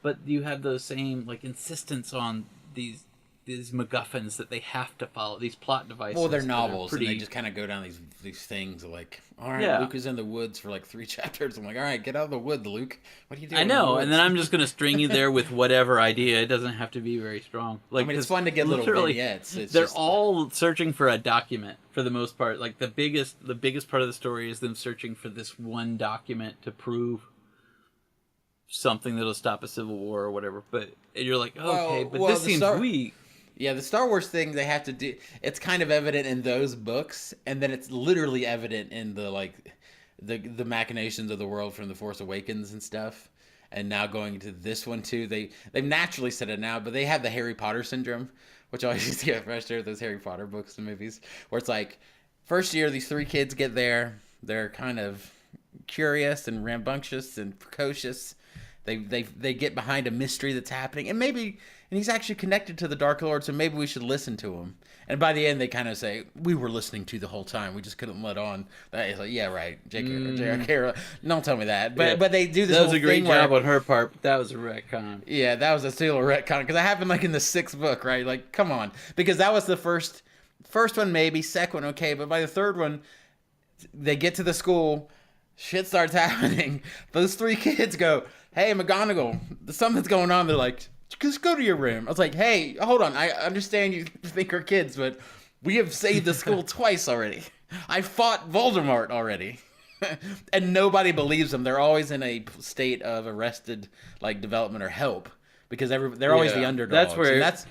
C: but you have those same, like, insistence on these MacGuffins that they have to follow, these plot devices.
D: Well, they're novels, and they just kind of go down these things like, all right, Luke is in the woods for like 3 chapters. I'm like, all right, get out of the wood, Luke. What are you doing?
C: I know, and then I'm just going to string you there with whatever idea. It doesn't have to be very strong. Like,
D: I mean, it's fun to get little vignettes.
C: They're all searching for a document for the most part. Like, the biggest part of the story is them searching for this one document to prove something that'll stop a civil war or whatever. But you're like, okay, but this seems weak.
D: Yeah, the Star Wars thing they have to do, it's kind of evident in those books, and then it's literally evident in the machinations of the world from The Force Awakens and stuff. And now going into this one too, they've naturally said it now, but they have the Harry Potter syndrome, which I always used to get frustrated with those Harry Potter books and movies, where it's like, first year these 3 kids get there, they're kind of curious and rambunctious and precocious. They get behind a mystery that's happening, and maybe and he's actually connected to the Dark Lord, so maybe we should listen to him. And by the end, they kind of say, we were listening to the whole time. We just couldn't let on. It's like, yeah, right. J.R. Don't tell me that. But they do this
C: That
D: whole
C: was a great
D: thing
C: job
D: where,
C: on her part, but that was a retcon.
D: yeah, that was a still a retcon. Because that happened like in the 6th book, right? Like, come on. Because that was the first one maybe, second one okay. But by the 3rd one, they get to the school, shit starts happening. Those 3 kids go, hey, McGonagall, something's going on. They're like, just go to your room. I was like, hey, hold on. I understand you think we're kids, but we have saved the school twice already. I fought Voldemort already. And nobody believes them. They're always in a state of arrested like development or help. Because they're always the underdogs.
C: That's where
D: that's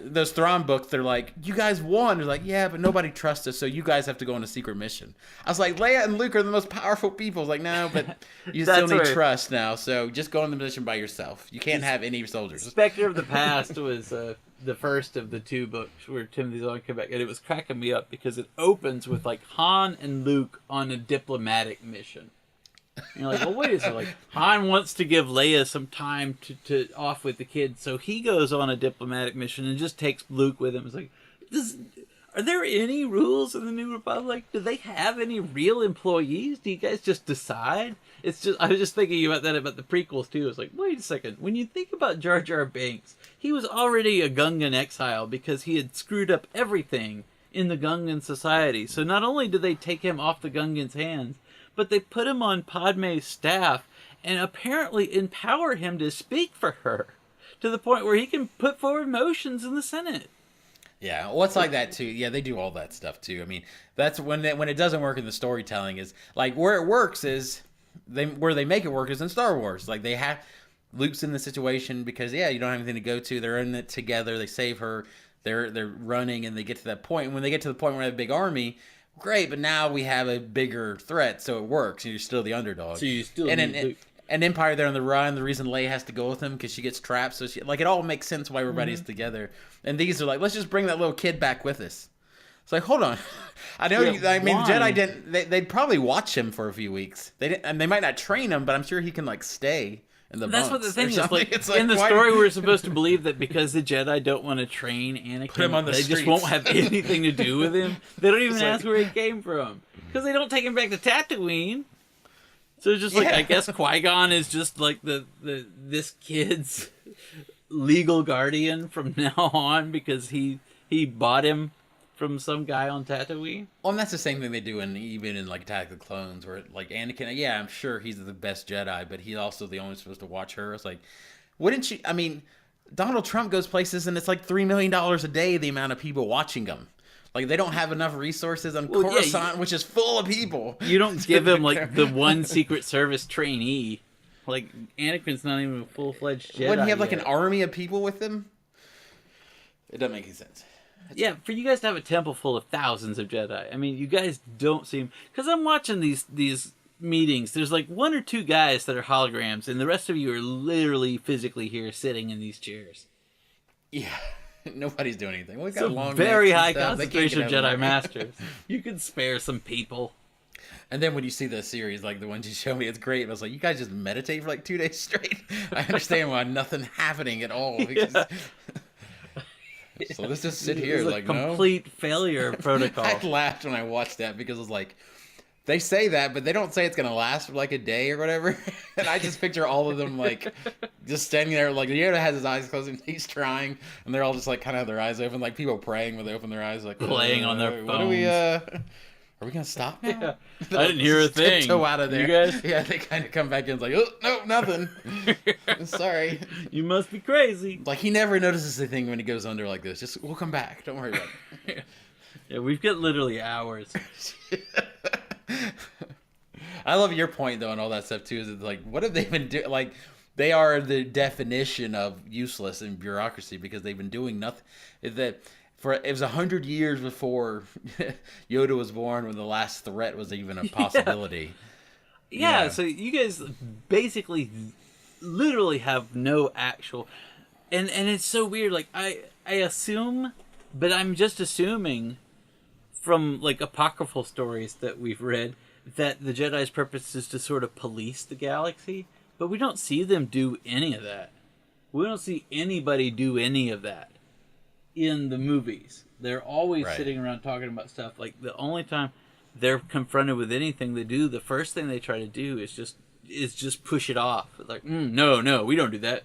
D: those Thrawn books. They're like, you guys won. They're like, yeah, but nobody trusts us, so you guys have to go on a secret mission. I was like, Leia and Luke are the most powerful people. I was like, no, but you still need trust now. So just go on the mission by yourself. You can't have any soldiers.
C: Spectre of the Past was the first of the 2 books where Timothy Zahn came back, and it was cracking me up because it opens with like Han and Luke on a diplomatic mission. And you're like, well, wait a second. Like, Han wants to give Leia some time to off with the kids, so he goes on a diplomatic mission and just takes Luke with him. It's like, are there any rules in the New Republic? Do they have any real employees? Do you guys just decide? I was just thinking about that about the prequels too. It's like, wait a second. When you think about Jar Jar Binks, he was already a Gungan exile because he had screwed up everything in the Gungan society. So not only did they take him off the Gungans' hands, but they put him on Padme's staff and apparently empower him to speak for her to the point where he can put forward motions in the Senate.
D: Yeah, well, it's like that too. Yeah, they do all that stuff too. I mean, that's when it doesn't work in the storytelling is like where it works is where they make it work is in Star Wars. Like they have Luke's in the situation because you don't have anything to go to. They're in it together. They save her. They're running and they get to that point. And when they get to the point where they have a big army, great, but now we have a bigger threat, so it works. You're still the underdog.
C: So you still need Luke.
D: And Empire, they're on the run. The reason Leia has to go with him because she gets trapped. So it all makes sense why everybody's together. And these are like, let's just bring that little kid back with us. It's like, hold on. I know.
C: Yeah,
D: the Jedi didn't. They'd probably watch him for a few weeks. They didn't, and they might not train him, but I'm sure he can like stay.
C: That's what the thing is. Like, in the story, we're supposed to believe that because the Jedi don't want to train Anakin, they just won't have anything to do with him. They don't even ask where he came from because they don't take him back to Tatooine. So it's just like I guess Qui-Gon is just like this kid's legal guardian from now on because he bought him from some guy on Tatooine.
D: Well, and that's the same thing they do even in like Attack of the Clones, where like Anakin, I'm sure he's the best Jedi, but he's also the only supposed to watch her. It's like, wouldn't you? I mean, Donald Trump goes places and it's like $3 million a day the amount of people watching him. Like they don't have enough resources on Coruscant, which is full of people.
C: You don't give him like the one Secret Service trainee. Like Anakin's not even a full-fledged Jedi.
D: Wouldn't he have like an army of people with him? It doesn't make any sense.
C: Yeah, for you guys to have a temple full of thousands of Jedi. I mean, you guys don't seem... Because I'm watching these meetings. There's like 1 or 2 guys that are holograms, and the rest of you are literally physically here sitting in these chairs.
D: Yeah, nobody's doing anything. We've got long
C: very high concentration of Jedi Masters. You could spare some people.
D: And then when you see the series, like the ones you show me, it's great. I was like, you guys just meditate for like 2 days straight? I understand why nothing happening at all. Because... So let's just sit here like
C: complete failure of protocol.
D: I laughed when I watched that because it was like they say that, but they don't say it's gonna last for like a day or whatever. And I just picture all of them like just standing there, like Yoda has his eyes closed and he's trying, and they're all just like kind of have their eyes open, like people praying when they open their eyes, like
C: playing on their phones.
D: What are we gonna stop now?
C: Yeah. I didn't hear a thing.
D: Tiptoe out of there.
C: You guys?
D: Yeah, they kind of come back in like, oh no, nothing. Sorry.
C: You must be crazy.
D: Like he never notices a thing when he goes under like this. Just we'll come back. Don't worry about it.
C: Yeah, we've got literally hours.
D: I love your point though, and all that stuff too. Is like, what have they been doing? Like, they are the definition of useless in bureaucracy because they've been doing nothing. It was 100 years before Yoda was born when the last threat was even a possibility.
C: Yeah, so you guys basically literally have no actual... And it's so weird. Like, I assume, but I'm just assuming from, like, apocryphal stories that we've read that the Jedi's purpose is to sort of police the galaxy, but we don't see them do any of that. We don't see anybody do any of that in the movies. They're always sitting around talking about stuff. Like, the only time they're confronted with anything they do, the first thing they try to do is just push it off. Like, no, we don't do that.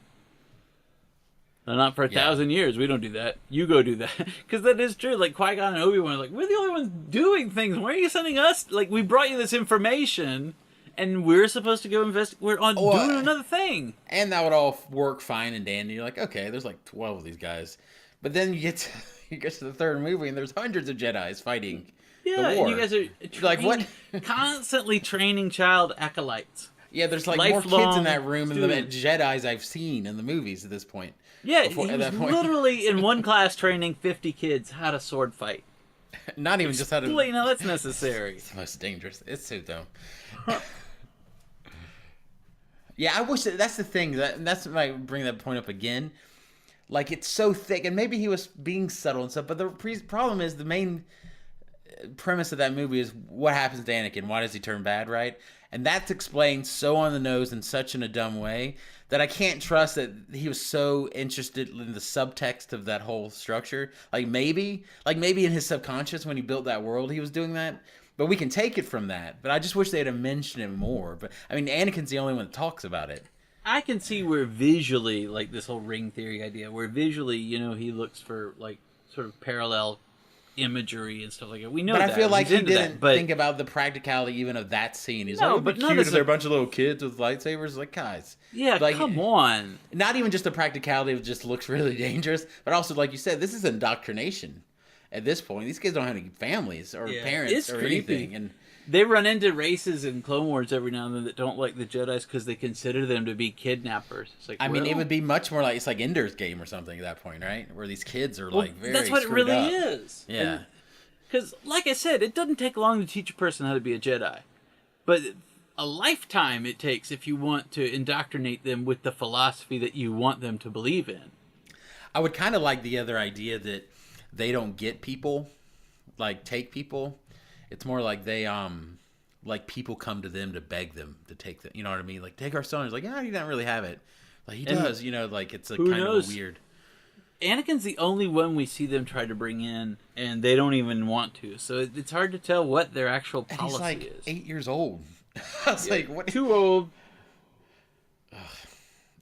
C: No, not for 1,000 years. We don't do that. You go do that. Because that is true. Like, Qui-Gon and Obi-Wan are like, we're the only ones doing things. Why are you sending us? Like, we brought you this information, and we're supposed to go investigate. We're on doing another thing.
D: And that would all work fine and dandy. You're like, okay, there's like 12 of these guys. But then you get to the third movie, and there's hundreds of Jedis fighting the war.
C: And you guys are
D: like, what?
C: constantly training child acolytes.
D: Yeah, there's like more kids in that room than the Jedis I've seen in the movies at this point.
C: Yeah, he was literally in one class training 50 kids how to sword fight.
D: Not even just how to...
C: No, that's necessary.
D: It's the most dangerous. It's so dumb. Yeah, I wish that's the thing. That's why I bring that point up again. Like, it's so thick, and maybe he was being subtle and stuff, but the problem is the main premise of that movie is what happens to Anakin. Why does he turn bad, right? And that's explained so on the nose in such in a dumb way that I can't trust that he was so interested in the subtext of that whole structure. Like maybe in his subconscious when he built that world, he was doing that. But we can take it from that. But I just wish they'd have mentioned it more. But I mean, Anakin's the only one that talks about it.
C: I can see where visually, like this whole ring theory idea, where visually, he looks for like sort of parallel imagery and stuff like that. We know,
D: but
C: that.
D: I feel like he didn't
C: but...
D: think about the practicality even of that scene. He's
C: no,
D: like,
C: but
D: cute if they're a bunch of little kids with lightsabers. Like, guys,
C: yeah,
D: like,
C: come on.
D: Not even just the practicality of just looks really dangerous, but also, like you said, this is indoctrination. At this point, these kids don't have any families or parents or anything, and
C: they run into races in Clone Wars every now and then that don't like the Jedis because they consider them to be kidnappers. It's like,
D: I mean, it would be much more like it's like Ender's Game or something at that point, right? Where these kids are like very
C: that's what it really is.
D: Yeah.
C: Because, like I said, it doesn't take long to teach a person how to be a Jedi. But a lifetime it takes if you want to indoctrinate them with the philosophy that you want them to believe in.
D: I would kind of like the other idea that they don't get people, like take people. It's more like they, like people come to them to beg them to take them. You know what I mean? Like, take our son. He's like, yeah, he doesn't really have it. Like, he does, like it's like kind of weird.
C: Anakin's the only one we see them try to bring in, and they don't even want to. So it's hard to tell what their actual policy
D: he's like
C: is.
D: 8 years old. I was like, what?
C: Too old.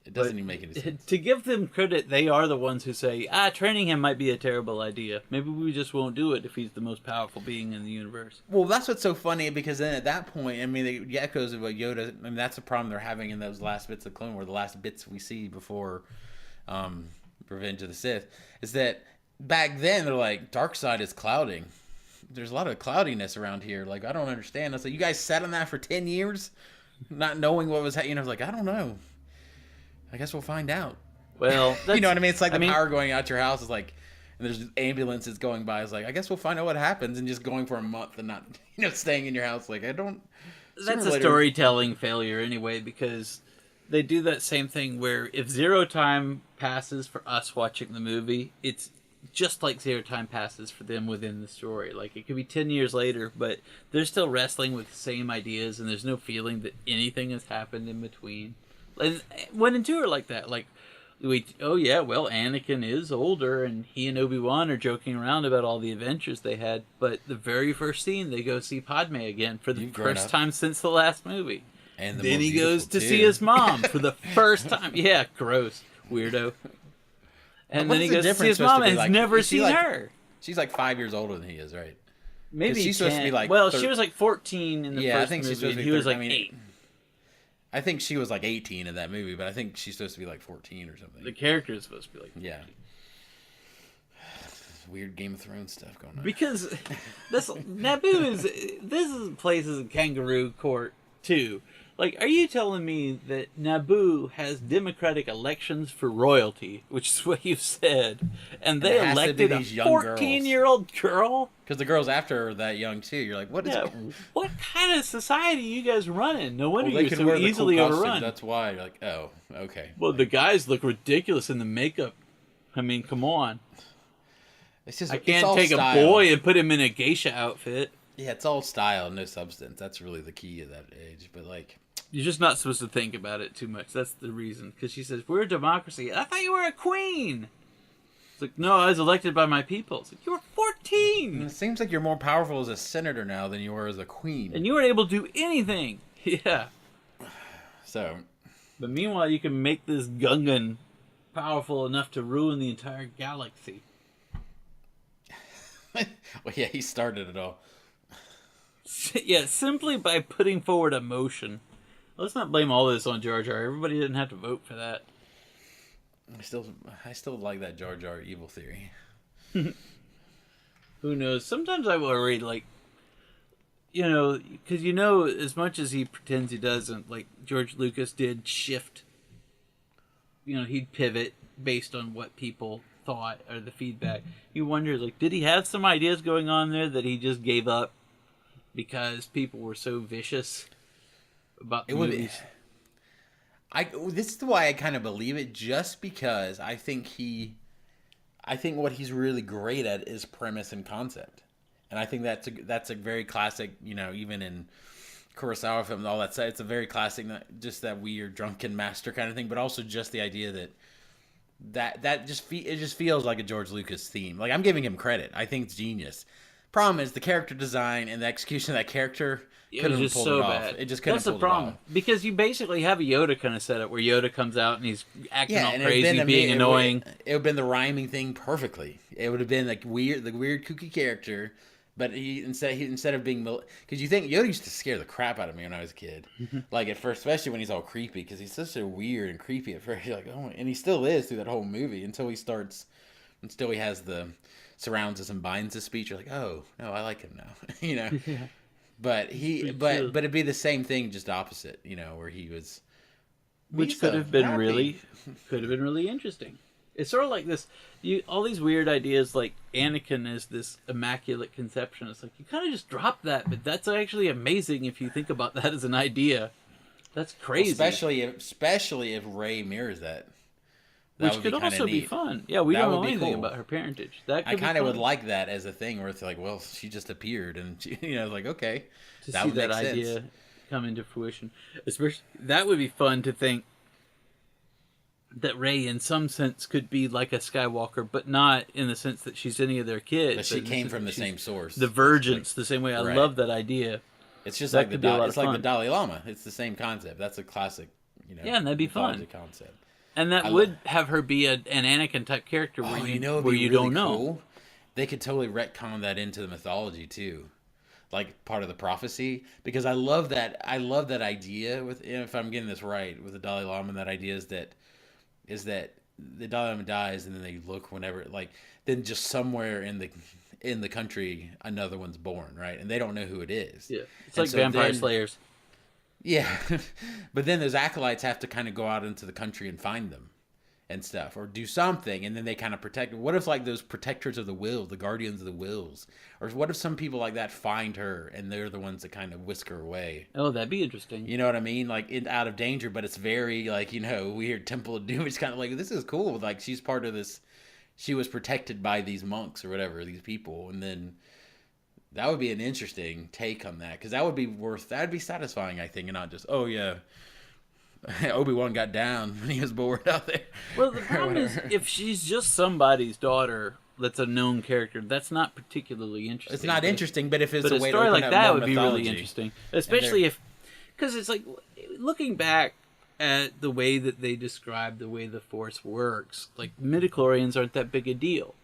D: It doesn't even make any sense.
C: To give them credit, they are the ones who say, training him might be a terrible idea. Maybe we just won't do it if he's the most powerful being in the universe.
D: Well, that's what's so funny, because then at that point, I mean, the echoes of what Yoda, I mean, that's the problem they're having in those last bits of Clone Wars, the last bits we see before Revenge of the Sith, is that back then they're like, dark side is clouding. There's a lot of cloudiness around here. Like, I don't understand. I was like, you guys sat on that for 10 years? Not knowing what was happening? I was like, I don't know. I guess we'll find out.
C: Well,
D: you know what I mean? It's like power going out your house is like, and there's ambulances going by. It's like, I guess we'll find out what happens, and just going for a month and not, staying in your house. Like, I don't.
C: That's a storytelling failure anyway, because they do that same thing where if zero time passes for us watching the movie, it's just like zero time passes for them within the story. Like, it could be 10 years later, but they're still wrestling with the same ideas, and there's no feeling that anything has happened in between. And 1 and 2 are like that. Like, Anakin is older, and he and Obi-Wan are joking around about all the adventures they had, but the very first scene, they go see Padme again for the first time since the last movie. And then he goes to see his mom for the first time. Yeah, gross. Weirdo. And then he goes to see his mom and has never seen her.
D: She's like 5 years older than he is, right?
C: Maybe
D: she's supposed to be like...
C: Well, she was like 14 in the first movie.
D: I think she's supposed to be...
C: He was like 8.
D: I think she was like 18 in that movie, but I think she's supposed to be like 14 or something.
C: The character is supposed to be like 14.
D: Yeah. Weird Game of Thrones stuff going on.
C: Because Naboo this place is a kangaroo court too. Like, are you telling me that Naboo has democratic elections for royalty, which is what you've said, and they elected a 14-year-old girl?
D: Because the girls after her are that young too. You're like, what
C: kind of society are you guys running? No wonder you're so easily overrun.
D: That's why. You're like, oh, okay.
C: Well, the guys look ridiculous in the makeup. I mean, come on.
D: It's just,
C: I can't take a boy and put him in a geisha outfit.
D: Yeah, it's all style, no substance. That's really the key of that age. But like,
C: You're just not supposed to think about it too much. That's the reason. Because she says, we're a democracy. I thought you were a queen. It's like, no, I was elected by my people. It's like, you were 14.
D: It seems like you're more powerful as a senator now than you were as a queen.
C: And you weren't able to do anything. Yeah.
D: So.
C: But meanwhile, you can make this Gungan powerful enough to ruin the entire galaxy.
D: Well, yeah, he started it all.
C: Yeah, simply by putting forward a motion. Let's not blame all this on Jar Jar. Everybody didn't have to vote for that.
D: I still like that Jar Jar evil theory.
C: Who knows? Sometimes I worry, like, because as much as he pretends he doesn't, like George Lucas did shift. He'd pivot based on what people thought or the feedback. You wonder, like, did he have some ideas going on there that he just gave up because people were so vicious about the movies?
D: This is why I kind of believe it, just because I think what he's really great at is premise and concept, and I think that's a very classic. Even in Kurosawa films, all that stuff, it's a very classic, just that weird drunken master kind of thing, but also just the idea that it just feels like a George Lucas theme. Like, I'm giving him credit. I think it's genius. Problem is the character design and the execution of that character couldn't have pulled it off.
C: Bad.
D: It just couldn't.
C: That's the problem, because you basically have a Yoda kind of setup where Yoda comes out and he's acting all crazy, being annoying.
D: It would have been the rhyming thing perfectly. It would have been like the weird kooky character, but instead of being, because you think Yoda used to scare the crap out of me when I was a kid, like at first, especially when he's all creepy, because he's such a weird and creepy at first. You're like, oh, and he still is through that whole movie until he has the surrounds us and binds his speech. You're like, oh no, I like him now,
C: Yeah.
D: But it'd be the same thing, just opposite, where he was,
C: which could have been really interesting. It's sort of like this, all these weird ideas, like Anakin is this immaculate conception. It's like, you kind of just drop that, but that's actually amazing if you think about that as an idea. That's crazy.
D: Especially if Rey mirrors that.
C: Which could also be fun. Yeah, we don't know anything about her parentage. I
D: kind of would like that as a thing where it's like, well, she just appeared, and like, okay,
C: to see that idea come into fruition. Especially, that would be fun to think that Rey, in some sense, could be like a Skywalker, but not in the sense that she's any of their kids.
D: But she came from the same source.
C: The Virgins, the same way. I love that idea.
D: It's just like the Dalai Lama. It's the same concept. That's a classic,
C: yeah, and that'd be fun
D: concept.
C: And that would have her be an Anakin type character where you don't know.
D: They could totally retcon that into the mythology too, like part of the prophecy. Because I love that idea with, if I'm getting this right, with the Dalai Lama, that idea is that the Dalai Lama dies and then they look whenever, like, then just somewhere in the country another one's born, right? And they don't know who it is.
C: Yeah, it's like Vampire Slayers.
D: Yeah, but then those acolytes have to kind of go out into the country and find them and stuff, or do something, and then they kind of protect. What if, like, those protectors of the wills, the guardians of the wills, or what if some people like that find her and they're the ones that kind of whisk her away?
C: Oh, that'd be interesting.
D: You know what I mean? Like, out of danger, but it's very, like, weird Temple of Doom. It's kind of like, this is cool. Like, she's part of this. She was protected by these monks or whatever, these people, and then. That would be an interesting take on that, because that would be satisfying, I think, and not just, oh yeah, Obi-Wan got down when he was bored out there.
C: Well, the problem is, if she's just somebody's daughter that's a known character, that's not particularly interesting.
D: It's not interesting, but if it's a way
C: story
D: to open
C: like
D: up
C: that
D: more
C: would
D: mythology,
C: be really interesting, especially because it's like, looking back at the way that they describe the way the Force works, like, midichlorians aren't that big a deal.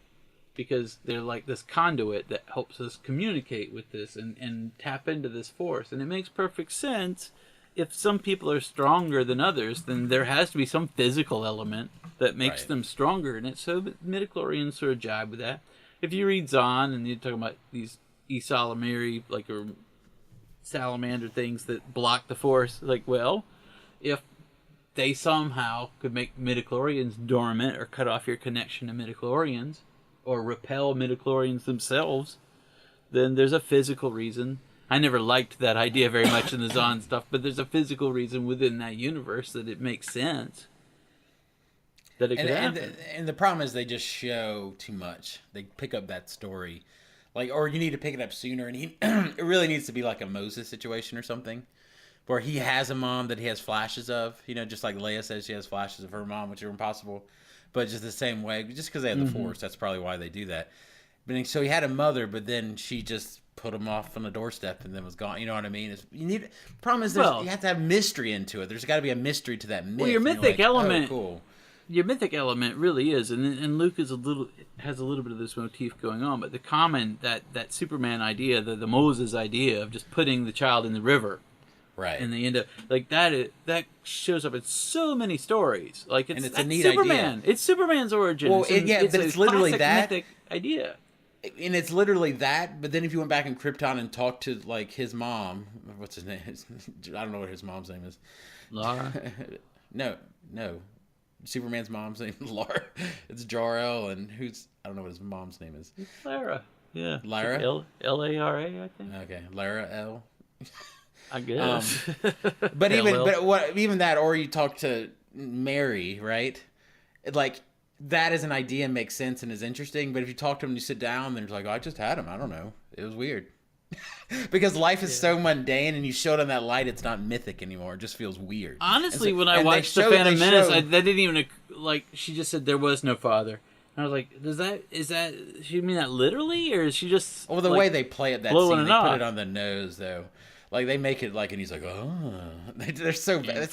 C: Because they're like this conduit that helps us communicate with this and tap into this force. And it makes perfect sense. If some people are stronger than others, then there has to be some physical element that makes them stronger. And it's so that midichlorians sort of jibe with that. If you read Zahn and you're talking about these Esalamiri, like, or salamander things that block the force, like, well, if they somehow could make midichlorians dormant or cut off your connection to midichlorians, or repel midichlorians themselves, then there's a physical reason. I never liked that idea very much in the Zahn stuff, but there's a physical reason within that universe that it makes sense that it could happen.
D: And the problem is they just show too much. They pick up that story, like, or you need to pick it up sooner, and it really needs to be like a Moses situation or something, where he has a mom that he has flashes of, just like Leia says she has flashes of her mom, which are impossible, but just the same way, just because they have the Force, that's probably why they do that. But so he had a mother, but then she just put him off on the doorstep and then was gone. You know what I mean? Problem is, you have to have mystery into it. There's got to be a mystery to that myth.
C: Well, your mythic element,
D: cool.
C: Your mythic element really is, and Luke has a little bit of this motif going on. But the common that Superman idea, the Moses idea of just putting the child in the river,
D: right?
C: And they end up like that. That shows up in so many stories. Like it's
D: a neat
C: Superman.
D: idea.
C: It's Superman's origin.
D: Well, it's literally that
C: mythic idea.
D: And it's literally that, but then if you went back in Krypton and talked to, like, his mom, what's his name? I don't know what his mom's name is.
C: Lara?
D: No. Superman's mom's name is Lara. It's Jor-El, and I don't know what his mom's name is.
C: It's Lara. Yeah.
D: Lara?
C: Lara, I think.
D: Okay. Lara L.
C: I guess.
D: But even that, or you talk to Mary, right? Like, that as an idea makes sense and is interesting, but if you talk to him and you sit down, then it's like, oh, I just had him. I don't know. It was weird. Because life is so mundane, and you show it in that light, it's not mythic anymore. It just feels weird.
C: Honestly, when I watched The Phantom Menace, that didn't even, like, she just said there was no father. And I was like, is that, she mean that literally, or is she just,
D: the way they play it, that scene, they
C: put
D: it on the nose, though. Like, they make it like, and he's like, oh. They're so bad.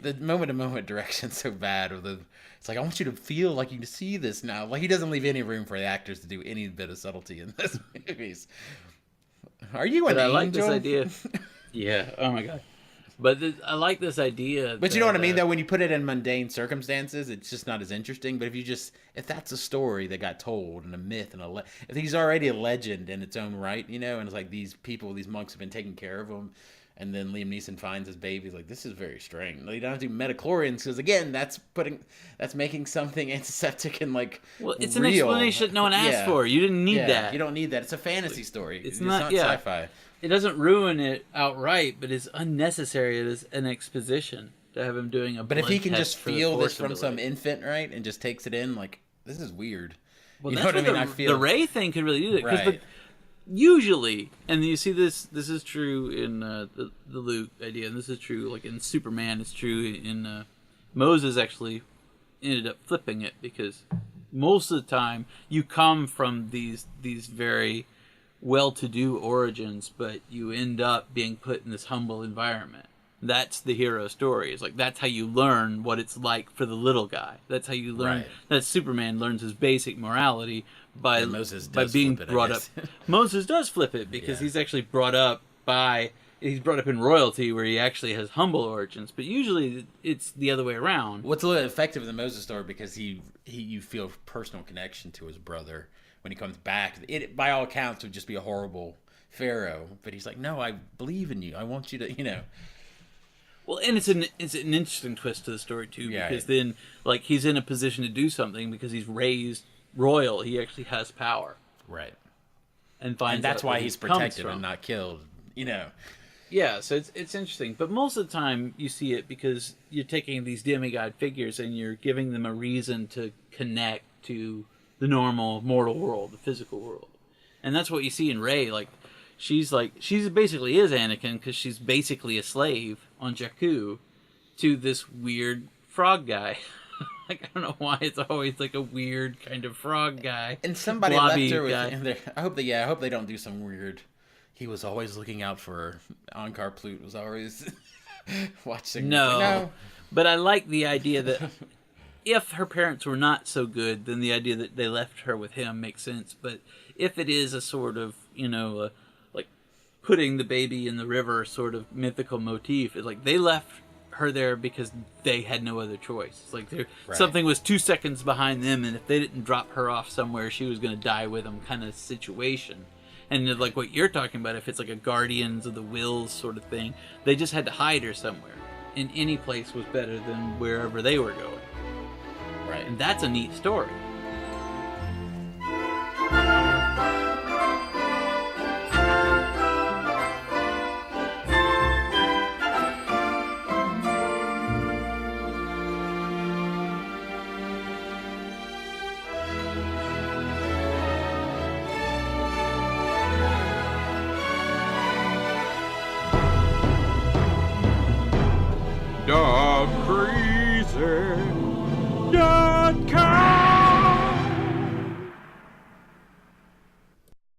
D: The moment-to-moment direction's so bad. It's like, I want you to feel like you can see this now. Like, he doesn't leave any room for the actors to do any bit of subtlety in this movies. Are you an angel?
C: I like this idea. Yeah. Oh, my God. But I like this idea.
D: But you know what I mean, though? When you put it in mundane circumstances, it's just not as interesting. But if that's a story that got told and a myth and if he's already a legend in its own right, and it's like these monks have been taking care of him, and then Liam Neeson finds his baby, he's like, this is very strange. You don't have to do metachlorians, because again, that's making something antiseptic and like
C: it's
D: real.
C: An explanation that no one asked for. You didn't need that.
D: You don't need that. It's a fantasy story.
C: It's
D: not sci-fi.
C: It doesn't ruin it outright, but it's unnecessary as an exposition to have him doing a blood
D: But if he can
C: test
D: just feel this from some infant, right, and just takes it in, like, this is weird.
C: Well,
D: you know what I mean? I feel
C: the Ray thing could really do that.
D: Right.
C: Usually, and you see this is true in the Luke idea, and this is true like in Superman, it's true in Moses actually ended up flipping it, because most of the time you come from these very well-to-do origins, but you end up being put in this humble environment. That's the hero story. It's like, that's how you learn what it's like for the little guy. That's how you learn that Superman learns his basic morality by being brought up. Moses does flip it, because he's actually brought up in royalty, where he actually has humble origins. But usually it's the other way around.
D: What's a little effective in the Moses story, because you feel personal connection to his brother when he comes back. It, by all accounts, would just be a horrible pharaoh, but he's like, no, I believe in you. I want you to,
C: Well, and it's an interesting twist to the story too, because then, like, he's in a position to do something because he's raised royal. He actually has power,
D: right?
C: And
D: that's why he's protected and not killed.
C: Yeah, so it's interesting, but most of the time you see it because you're taking these demigod figures and you're giving them a reason to connect to the normal mortal world, the physical world, and that's what you see in Rey. Like, she basically is Anakin, because she's basically a slave on Jakku to this weird frog guy. Like, I don't know why it's always like a weird kind of frog guy.
D: And somebody left her with. I hope they don't do some weird. He was always looking out for her. Ankar Plut was always watching.
C: No, but I like the idea that if her parents were not so good, then the idea that they left her with him makes sense. But if it is a sort of, like putting the baby in the river sort of mythical motif, it's like they left her there because they had no other choice. It's like something was 2 seconds behind them, and if they didn't drop her off somewhere, she was going to die with them kind of situation. And like what you're talking about, if it's like a Guardians of the Wills sort of thing, they just had to hide her somewhere. And any place was better than wherever they were going.
D: Right.
C: And that's a neat story.